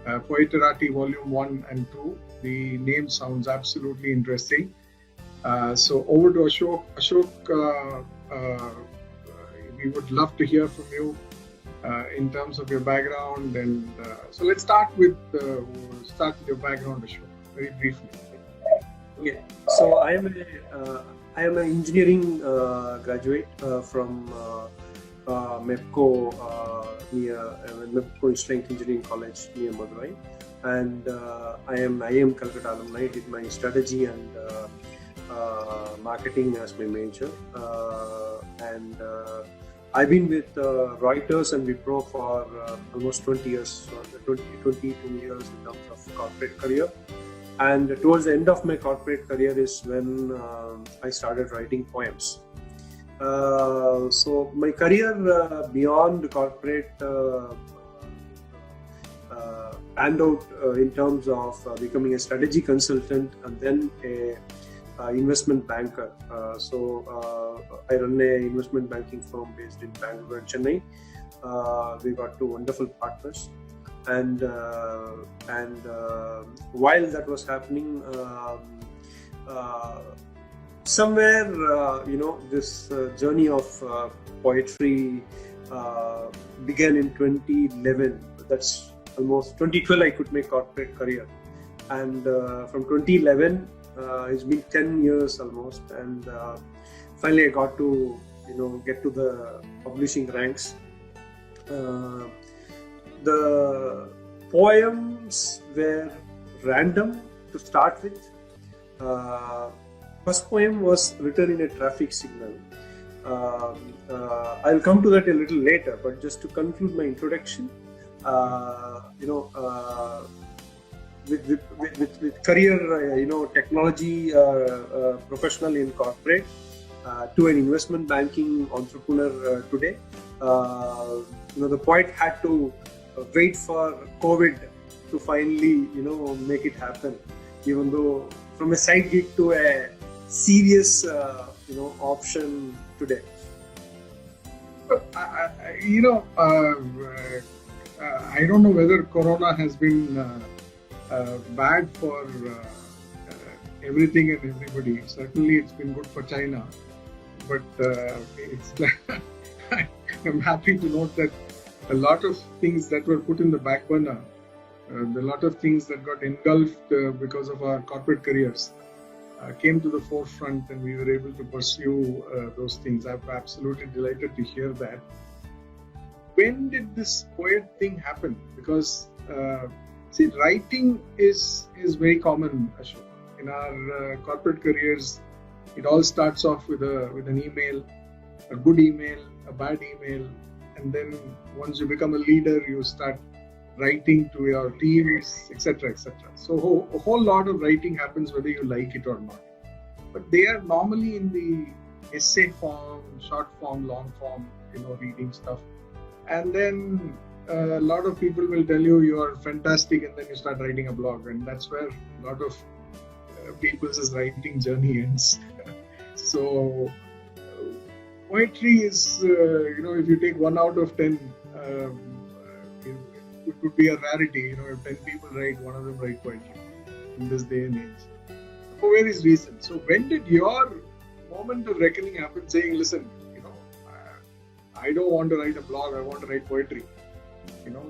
Poeterati Volume 1 and 2. The name sounds absolutely interesting. So over to Ashok. Ashok, we would love to hear from you in terms of your background. And so let's start with your background, Ashok, very briefly. Okay. So I am an engineering graduate from MEPCO near MEPCO Strength Engineering College near Madurai, and I am IIM Calcutta alumni. Did my strategy and marketing as my major, and I've been with Reuters and Wipro for almost 20 years, 22 years in terms of corporate career. And towards the end of my corporate career is when I started writing poems. So my career beyond corporate panned out in terms of becoming a strategy consultant and then a investment banker. So I run a investment banking firm based in Bangalore and Chennai. We got two wonderful partners. And while that was happening, somewhere this journey of poetry began in 2011. That's almost 2012. I could make corporate career, and from 2011, it's been 10 years almost, and finally I got to get to the publishing ranks. The poems were random to start with. First poem was written in a traffic signal. I'll come to that a little later, but just to conclude my introduction, with career, technology professional in corporate to an investment banking entrepreneur today, the poet had to wait for COVID to finally, make it happen. Even though from a side gig to a serious, option today. I don't know whether Corona has been bad for everything and everybody. Certainly, it's been good for China, but I'm happy to note that a lot of things that were put in the back burner, a lot of things that got engulfed because of our corporate careers came to the forefront, and we were able to pursue those things. I'm absolutely delighted to hear that. When did this poet thing happen? Because writing is very common, Ashok. In our corporate careers, it all starts off with an email, a good email, a bad email, and then once you become a leader, you start writing to your teams, etc., etc. So a whole lot of writing happens whether you like it or not. But they are normally in the essay form, short form, long form, reading stuff. And then a lot of people will tell you are fantastic, and then you start writing a blog, and that's where a lot of people's writing journey ends. So poetry is, if you take 1 out of 10, it would be a rarity. If 10 people write, one of them write poetry in this day and age. For various reasons. So when did your moment of reckoning happen, saying, listen, I don't want to write a blog, I want to write poetry.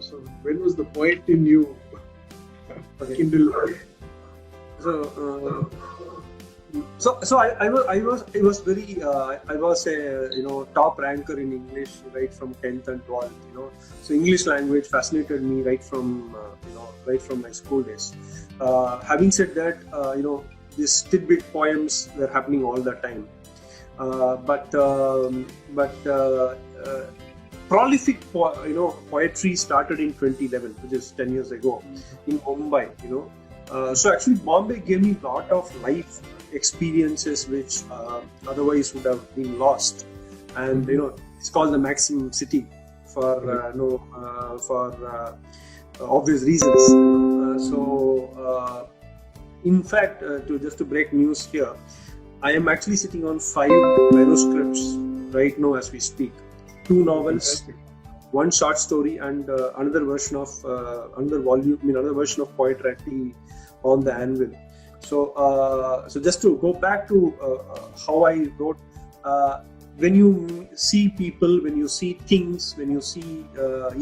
So when was the poet in you kindled? So I was very I was a top ranker in English right from 10th and 12th. So English language fascinated me right from my school days. Having said that, these tidbit poems were happening all the time. But prolific poetry started in 2011, which is 10 years ago, in Mumbai. So actually Bombay gave me a lot of life experiences which otherwise would have been lost, and it's called the Maxim City for obvious reasons. In fact, to break news here, I am actually sitting on 5 manuscripts right now as we speak. 2 novels, one short story and another version of another version of Poetry on the anvil. So just to go back to how I wrote, when you see people, when you see things, when you see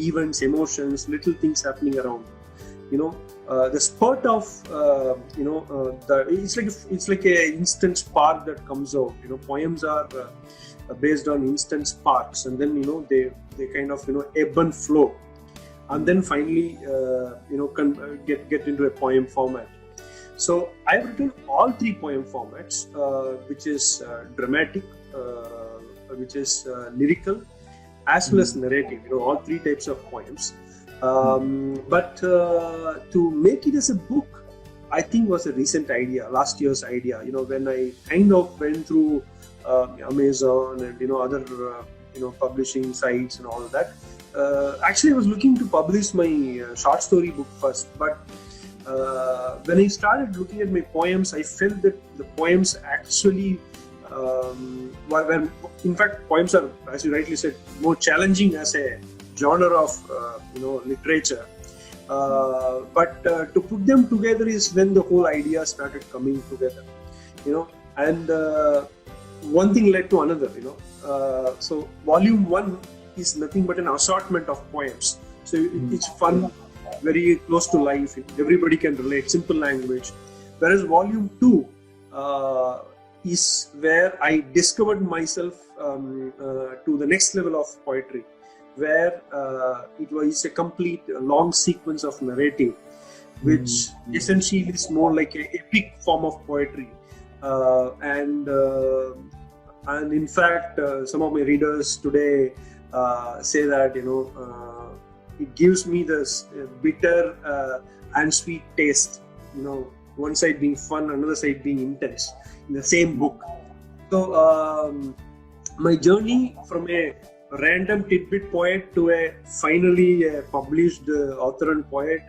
events, emotions, little things happening around, the spurt of it's like a instant spark that comes out. Poems are based on instant sparks, and then they kind of ebb and flow, and then finally get into a poem format. So I've written all three poem formats, which is dramatic, which is lyrical, as well as narrative. All three types of poems. But to make it as a book, I think was a recent idea, last year's idea. When I kind of went through Amazon and other publishing sites and all of that. Actually, I was looking to publish my short story book first, but when I started looking at my poems, I felt that the poems actually were, in fact, poems are, as you rightly said, more challenging as a genre of literature. But to put them together is when the whole idea started coming together. And one thing led to another. So volume 1 is nothing but an assortment of poems. So it's fun, very close to life. Everybody can relate, simple language. Whereas volume 2 is where I discovered myself to the next level of poetry, where it was a complete long sequence of narrative, which essentially is more like an epic form of poetry. And in fact, some of my readers today say that it gives me this bitter and sweet taste. One side being fun, another side being intense in the same book. So my journey from a random tidbit poet to a finally published author and poet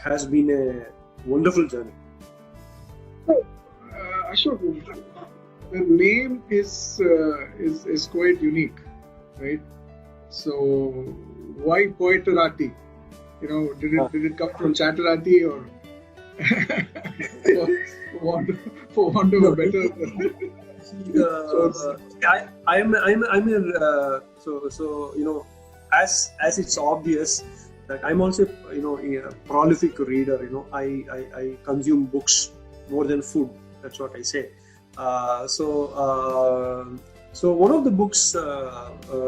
has been a wonderful journey. So, Ashok, the name is quite unique, right? So why Poeterati? Did it come from Chatterati or for want of a better? As it's obvious that I'm also a prolific reader. I consume books more than food. That's what I say. So one of the books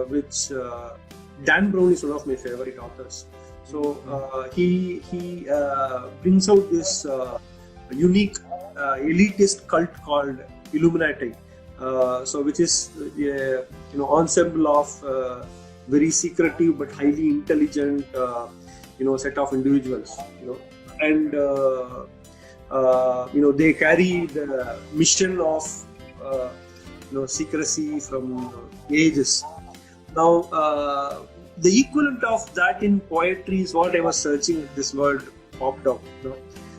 which Dan Brown is one of my favorite authors. So he brings out this unique elitist cult called Illuminati. So which is ensemble of very secretive but highly intelligent set of individuals. And they carry the mission of secrecy from ages. Now the equivalent of that in poetry is what I was searching. This word popped up.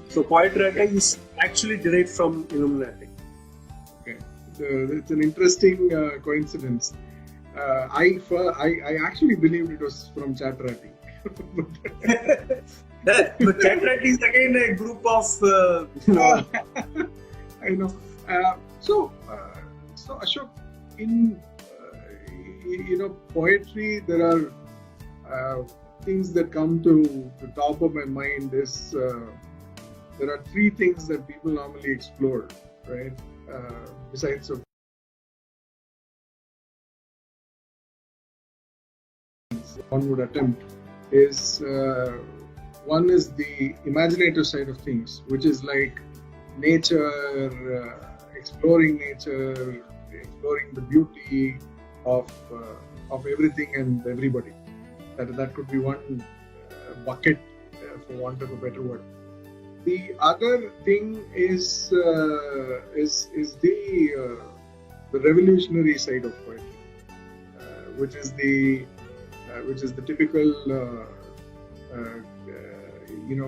So Poeterati is actually derived from Illuminati. Okay, it's an interesting coincidence. I actually believed it was from Chatterati. But Chatterati is again a group of I know. So Ashok, in poetry, there are things that come to the top of my mind. There are three things that people normally explore, right? Besides of one would attempt is one is the imaginative side of things, which is like nature, exploring nature, exploring the beauty of everything and everybody. That could be one bucket, for want of a better word. The other thing is the revolutionary side of poetry, which is the typical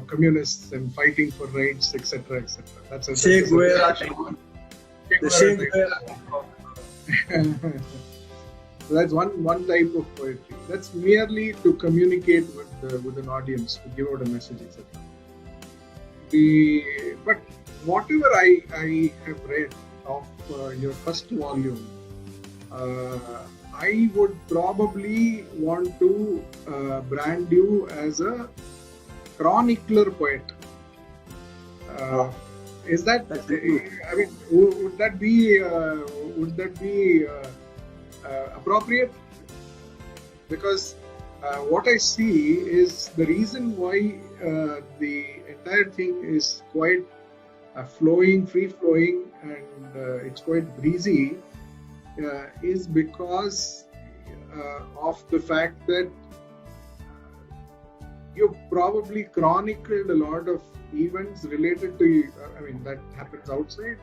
communists and fighting for rights, etc., etc. That's Che Guevara. That's one type of poetry. That's merely to communicate with an audience, to give out a message, etc. But whatever I have read of your first volume, I would probably want to brand you as a chronicler poet. Is that? I mean, would that be appropriate? Because what I see is the reason why the entire thing is quite free flowing, and it's quite breezy, is because of the fact that you've probably chronicled a lot of events related to, that happens outside,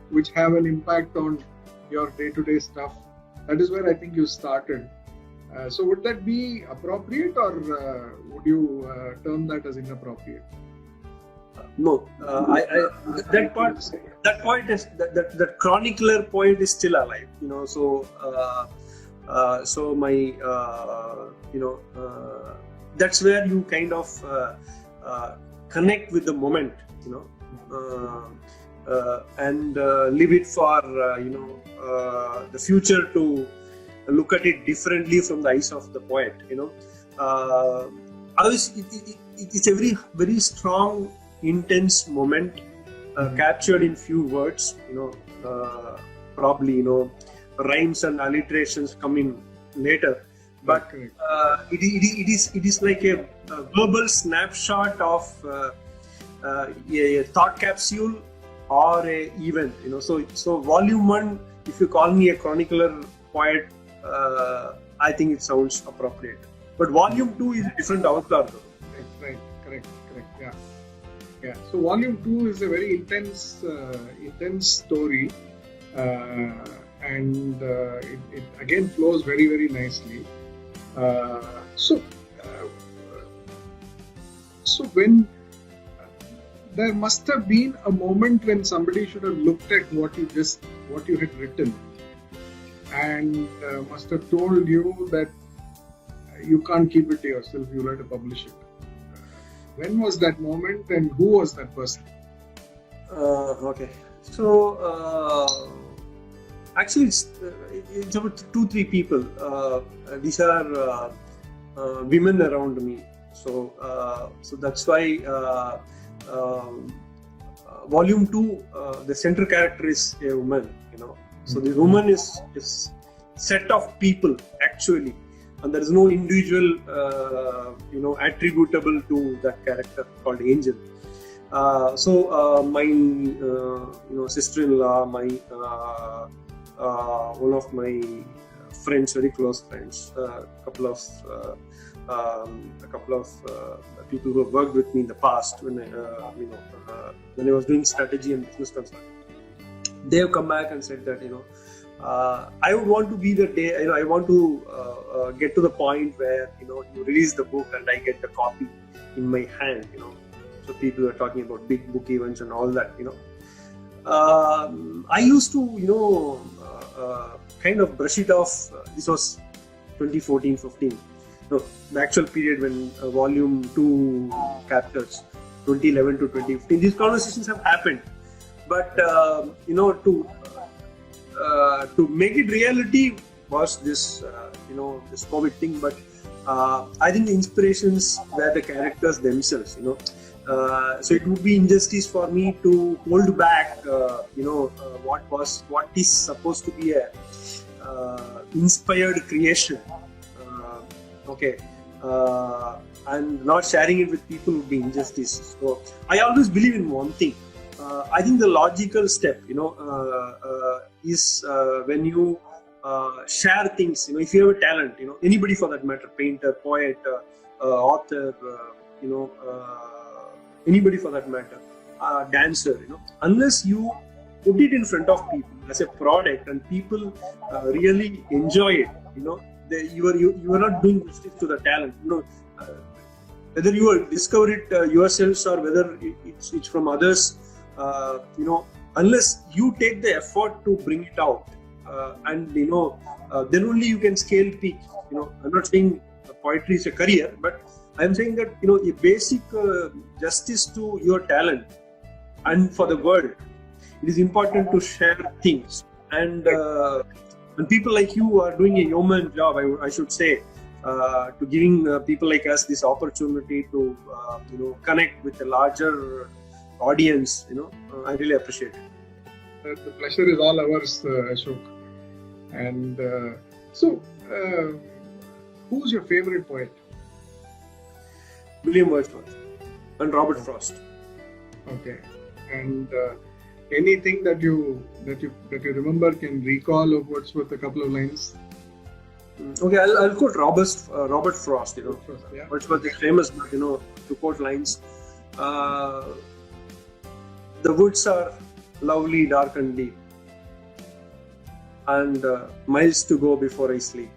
which have an impact on your day-to-day stuff. That is where I think you started. So would that be appropriate, or would you term that as inappropriate? No, that chronicler point is still alive. So my that's where you kind of connect with the moment, and leave it for the future to look at it differently from the eyes of the poet. Otherwise, it's a very, very strong, intense moment captured in few words. Probably rhymes and alliterations come in later, but it is like a verbal snapshot of a thought capsule or a event. So volume 1, if you call me a chronicler poet, I think it sounds appropriate. But volume 2 is a different avatar, though. Right, correct, yeah. So volume 2 is a very intense story, and it again flows very, very nicely. So when there must have been a moment when somebody should have looked at what you had written, and must have told you that you can't keep it to yourself, you'll have to publish it. When was that moment, and who was that person? Okay, so actually it's about 2-3 people. These are women around me. So that's why volume 2, the center character is a woman. So the woman is set of people actually, and there is no individual attributable to that character called Angel. So my sister-in-law, my one of my friends, very close friends, a couple of people who have worked with me in the past when I was doing strategy and business consulting. They have come back and said that I would want to be the day. I want to get to the point where you release the book and I get the copy in my hand. So people are talking about big book events and all that. I used to kind of brush it off. This was 2014-15. No, the actual period when volume 2 captures 2011 to 2015. These conversations have happened, but to make it reality was this this COVID thing. But I think the inspirations were the characters themselves. So it would be injustice for me to hold back what is supposed to be a inspired creation, and not sharing it with people would be injustice. So I always believe in one thing. I think the logical step, is when you share things. If you have a talent, anybody for that matter, painter, poet, author, anybody for that matter, dancer, unless you put it in front of people as a product and people really enjoy it, you are not doing justice to the talent. Whether you discover it yourselves or whether it's from others, unless you take the effort to bring it out, and then only you can scale peak. I'm not saying poetry is a career, but I'm saying that a basic justice to your talent and for the world. It is important to share things, and people like you are doing a yeoman job, I should say, to giving people like us this opportunity to connect with a larger audience. I really appreciate it. The pleasure is all ours, Ashok. And so, who's your favorite poet? William Wordsworth and Robert Frost. Okay. And anything that you remember, can recall of Wordsworth, a couple of lines? Okay, I'll quote Robert Frost. Yeah. Wordsworth is famous, but to quote lines, the woods are lovely, dark and deep, and miles to go before I sleep.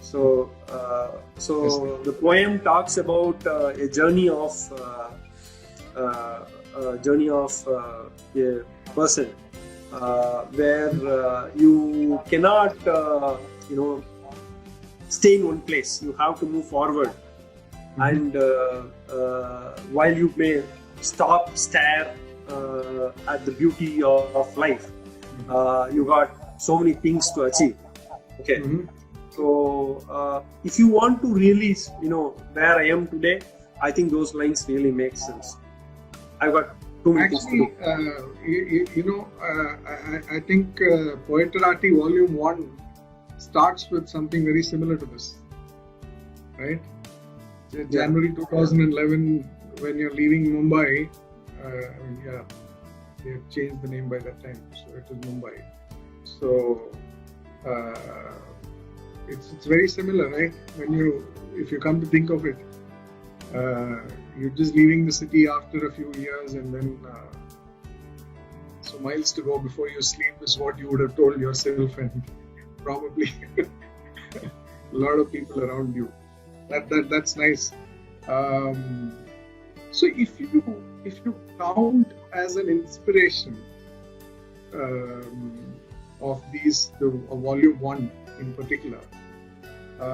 So the poem talks about a journey of a person where you cannot stay in one place. You have to move forward, and while you may stare at the beauty of life, you got so many things to achieve. Okay. So if you want to really where I am today, I think those lines really make sense. I've got too many things to do. I think Poeterati Volume 1 starts with something very similar to this, right? January 2011, when you're leaving Mumbai, they have changed the name by that time, so it is Mumbai. So it's very similar, right? If you come to think of it, you're just leaving the city after a few years, and then so miles to go before you sleep is what you would have told yourself, and probably a lot of people around you. That's nice. So if you count as an inspiration of these, Volume 1 in particular,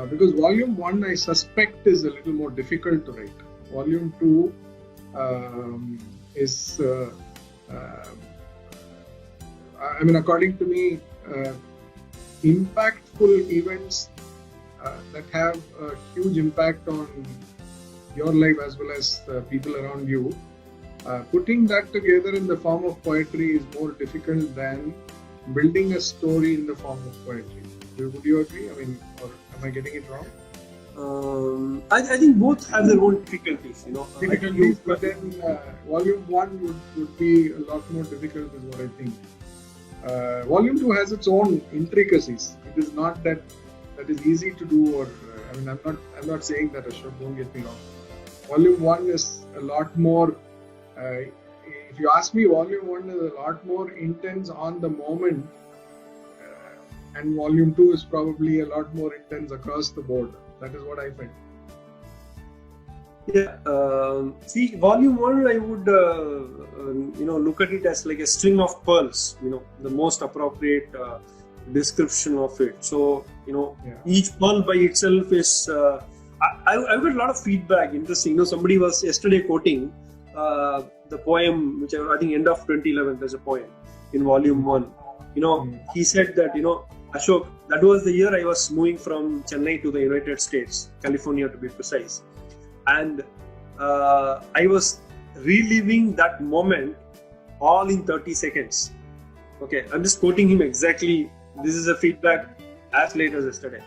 because Volume 1 I suspect is a little more difficult to write. Volume 2 is, according to me, impactful events that have a huge impact on your life as well as people around you. Putting that together in the form of poetry is more difficult than building a story in the form of poetry. Would you agree? Or am I getting it wrong? I think both have their own difficulties. But then Volume 1 would be a lot more difficult, is what I think. Volume 2 has its own intricacies. It is not that is easy to do, or I'm not saying that, Ashok, don't get me wrong. Volume 1 is a lot more, if you ask me, Volume 1 is a lot more intense on the moment, and Volume 2 is probably a lot more intense across the board. That is what I find. Yeah. See, Volume 1, I would look at it as like a string of pearls. The most appropriate description of it. So each pearl by itself is. I've got a lot of feedback. Interesting. Somebody was yesterday quoting the poem, which I think end of 2011. There's a poem in Volume 1. He said that Ashok, that was the year I was moving from Chennai to the United States, California to be precise. And I was reliving that moment all in 30 seconds. Okay, I'm just quoting him exactly. This is a feedback as late as yesterday.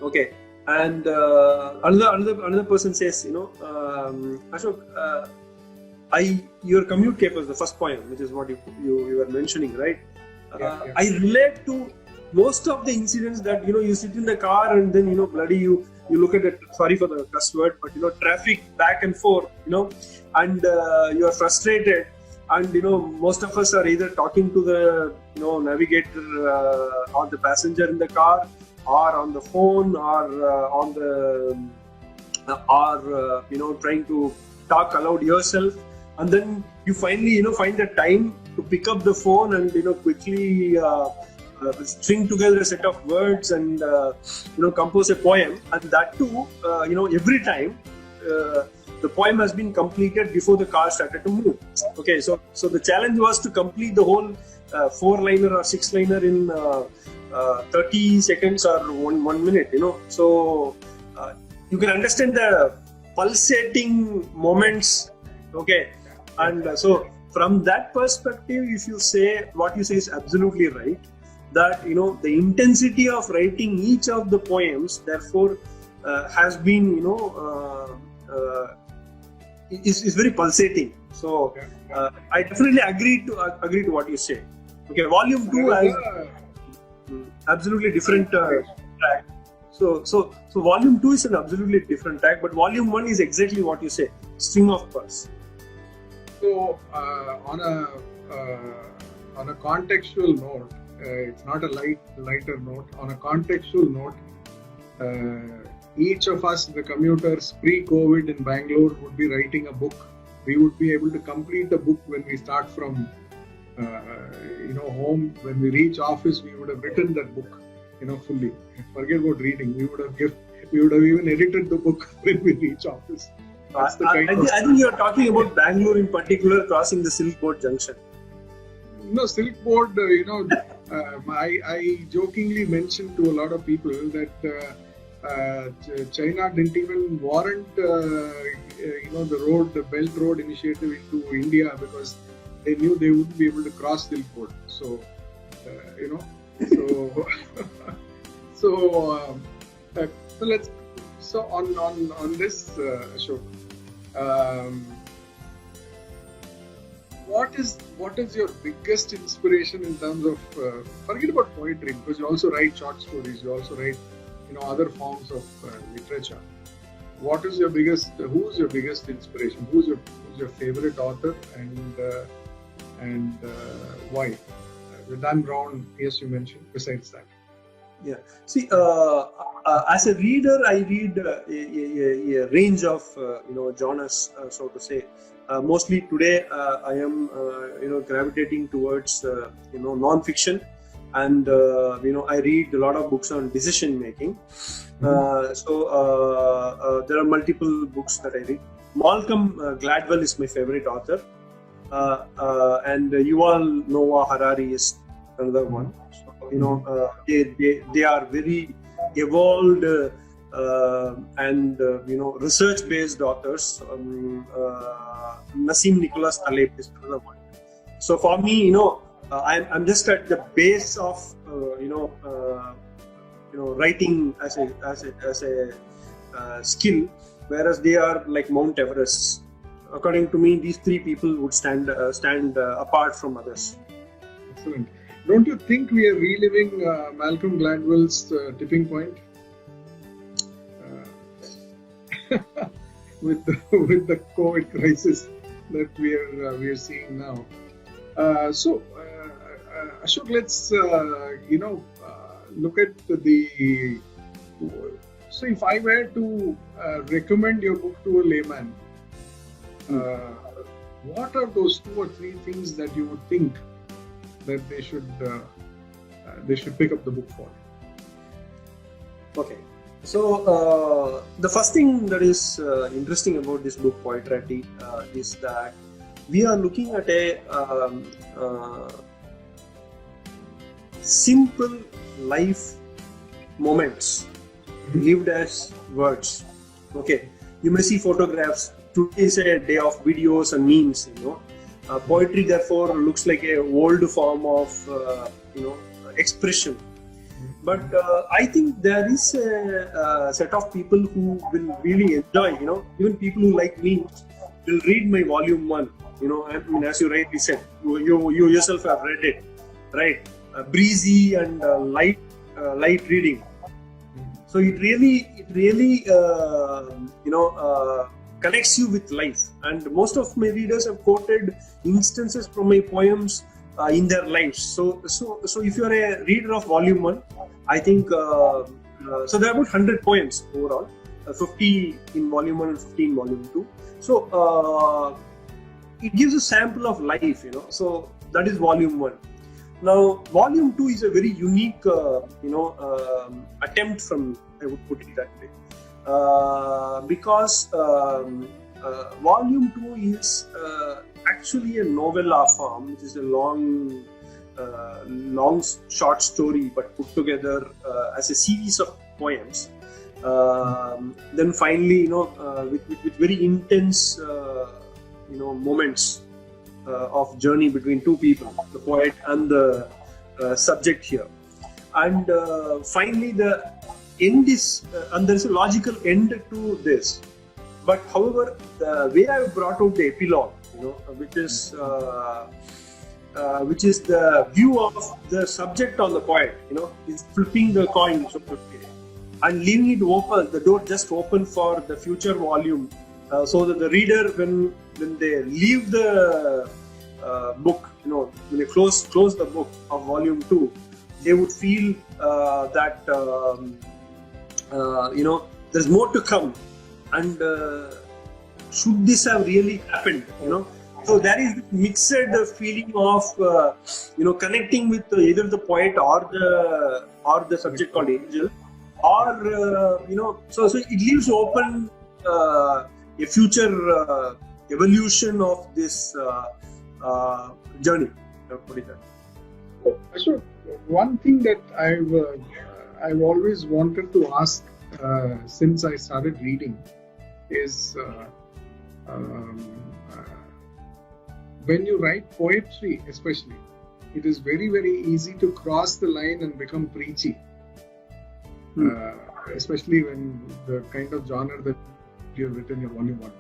Okay, and another person says, Ashok, your commute capers, the first poem, which is what you were mentioning, right? Yeah. I relate to most of the incidents that you sit in the car and then bloody you look at it. Sorry for the cuss word, but traffic back and forth, and you are frustrated, and most of us are either talking to the navigator or the passenger in the car, or on the phone, or on the trying to talk aloud yourself, and then you finally find the time to pick up the phone and quickly string together a set of words and compose a poem, and that too, every time the poem has been completed before the car started to move. Okay, so the challenge was to complete the whole 4-liner or 6-liner in 30 seconds or one minute. So you can understand the pulsating moments. Okay, and so from that perspective, if you say what you say is absolutely right, that the intensity of writing each of the poems therefore has been is very pulsating. So I definitely agree to what you say. Okay, volume 2 has absolutely different track. So volume 2 is an absolutely different track, but volume 1 is exactly what you say, string of pearls. So on a contextual note, it's not a lighter note. On a contextual note, each of us, the commuters pre-COVID in Bangalore, would be writing a book. We would be able to complete the book when we start from home. When we reach office, we would have written that book, fully. Forget about reading. We would have even edited the book when we reach office. That's the I think you're talking about Bangalore in particular, crossing the Silk Board Junction. No, Silk Board, I jokingly mentioned to a lot of people that China didn't even warrant the Belt Road Initiative into India because they knew they wouldn't be able to cross Silk Board. So so on this, Ashok, what is your biggest inspiration in terms of forget about poetry, because you also write short stories, you also write other forms of literature. Who's your biggest inspiration? Who's your favorite author, and why? With Dan Brown, yes, you mentioned. Besides that, yeah. See, as a reader, I read a range of genres, so to say. Mostly today, I am gravitating towards non-fiction, and I read a lot of books on decision making. So there are multiple books that I read. Malcolm Gladwell is my favorite author, and Yuval Noah Harari is another one. So, they are very evolved and research-based authors. Nassim Nicholas Taleb is another one. So for me, I'm just at the base of writing as a skill, whereas they are like Mount Everest. According to me, these three people would stand apart from others. Excellent. Don't you think we are reliving Malcolm Gladwell's tipping point with the COVID crisis that we are seeing now? So Ashok, let's look at the. So if I were to recommend your book to a layman, what are those 2 or 3 things that you would think that they should pick up the book for? Okay, so the first thing that is interesting about this book, Poetrati, is that we are looking at a simple life moments lived as words. Okay, you may see photographs. Today is a day of videos and memes. Poetry therefore looks like a old form of expression. But I think there is a set of people who will really enjoy. Even people who like me will read my volume 1. I mean, as you rightly said, you yourself have read it, right? Breezy and light reading. So it really connects you with life. And most of my readers have quoted instances from my poems in their lives. So if you are a reader of volume 1, I think so there are about 100 poems overall, 50 in volume 1 and 50 in volume 2. So it gives a sample of life, so that is volume 1. Now, volume 2 is a very unique, attempt from, I would put it that way, because volume 2 is actually a novella form, which is a long short story, but put together as a series of poems. Then finally, with very intense, moments of journey between two people, the poet and the subject here. And finally, the end is, and there is a logical end to this. But however, the way I have brought out the epilogue, which is the view of the subject on the poet, is flipping the coin, so to say, and leaving it open, the door just open for the future volume, so that the reader, when they leave the book, when they close the book of volume 2, they would feel that there's more to come, and should this have really happened, So there is this mixed feeling of connecting with either the poet or the subject called angel, or so it leaves open a future evolution of this journey. Put it that. So one thing that I've always wanted to ask since I started reading is when you write poetry, especially, it is very, very easy to cross the line and become preachy. Especially when the kind of genre that you have written in volume 1.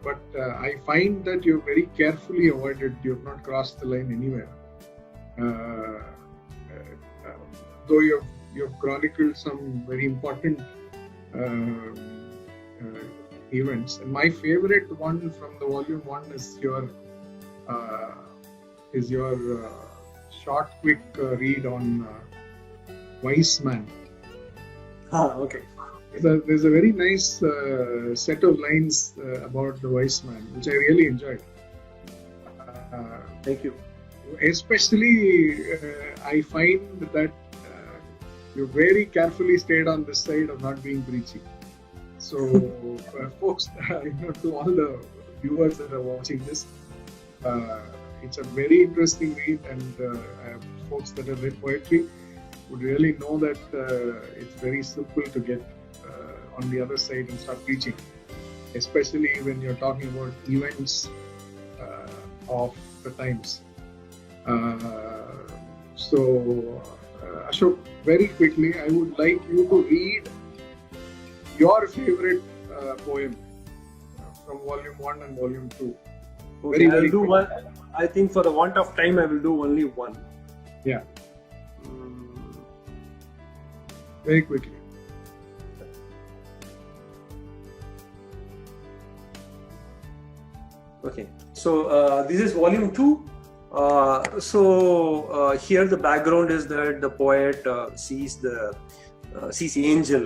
But I find that you have very carefully avoided, you have not crossed the line anywhere. Though you have chronicled some very important events. And my favorite one from the volume 1 is your short, quick read on Wise Man. Okay. There's a very nice set of lines about the Wise Man, which I really enjoyed. Thank you. Especially, I find that you very carefully stayed on this side of not being preachy. So, folks, to all the viewers that are watching this, it's a very interesting read, and folks that have read poetry would really know that it's very simple to get on the other side and start preaching, especially when you're talking about events of the times. So, Ashok, very quickly, I would like you to read your favorite poem from volume 1 and volume 2. Okay, I'll do one. I think for the want of time, I will do only one. Yeah. Very quickly. Okay. So this is volume 2. Here the background is that the poet sees the angel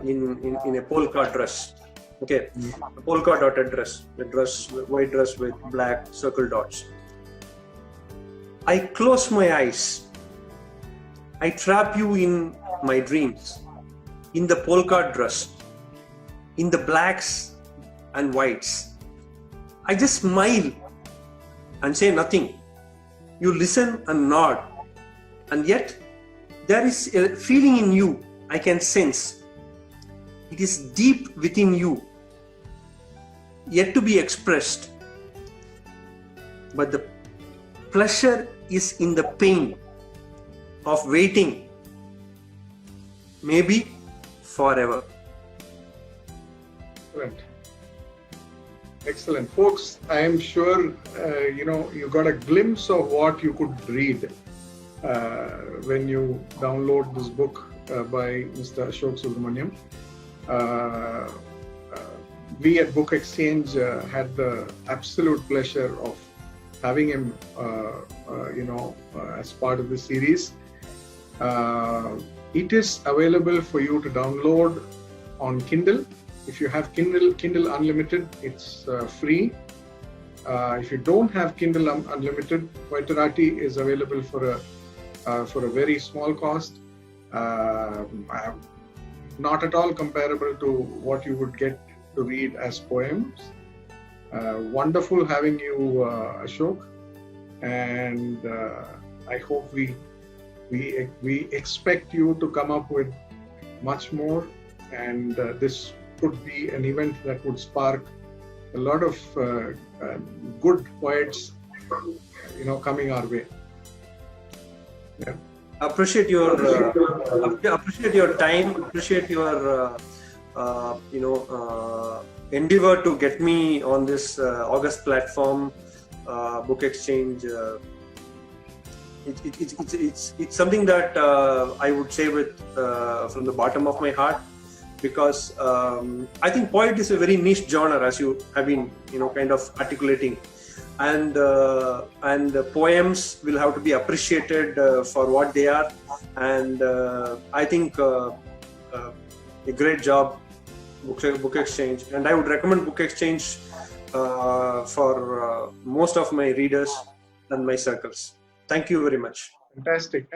in a polka dress. Okay, a polka dotted dress, white dress with black circle dots. I close my eyes. I trap you in my dreams, in the polka dress, in the blacks and whites. I just smile and say nothing. You listen and nod, and yet there is a feeling in you I can sense. It is deep within you, yet to be expressed. But the pleasure is in the pain of waiting, maybe forever. Right. Excellent. Folks, I am sure you got a glimpse of what you could read when you download this book by Mr. Ashok Subramaniam. We at Book Exchange had the absolute pleasure of having him as part of the series. It is available for you to download on Kindle. If you have Kindle Unlimited, it's free. If you don't have Kindle Unlimited, Poeterati is available for a for a very small cost. Not at all comparable to what you would get to read as poems. Wonderful having you, Ashok, and I hope we expect you to come up with much more, and this could be an event that would spark a lot of good poets, coming our way. Yeah. Appreciate your time. Appreciate your endeavor to get me on this August platform, Book Exchange. It's something that I would say with from the bottom of my heart, because I think poet is a very niche genre, as you have been kind of articulating, and the poems will have to be appreciated for what they are, and I think a great job, Book Exchange, and I would recommend Book Exchange for most of my readers and my circles. Thank you very much. Fantastic.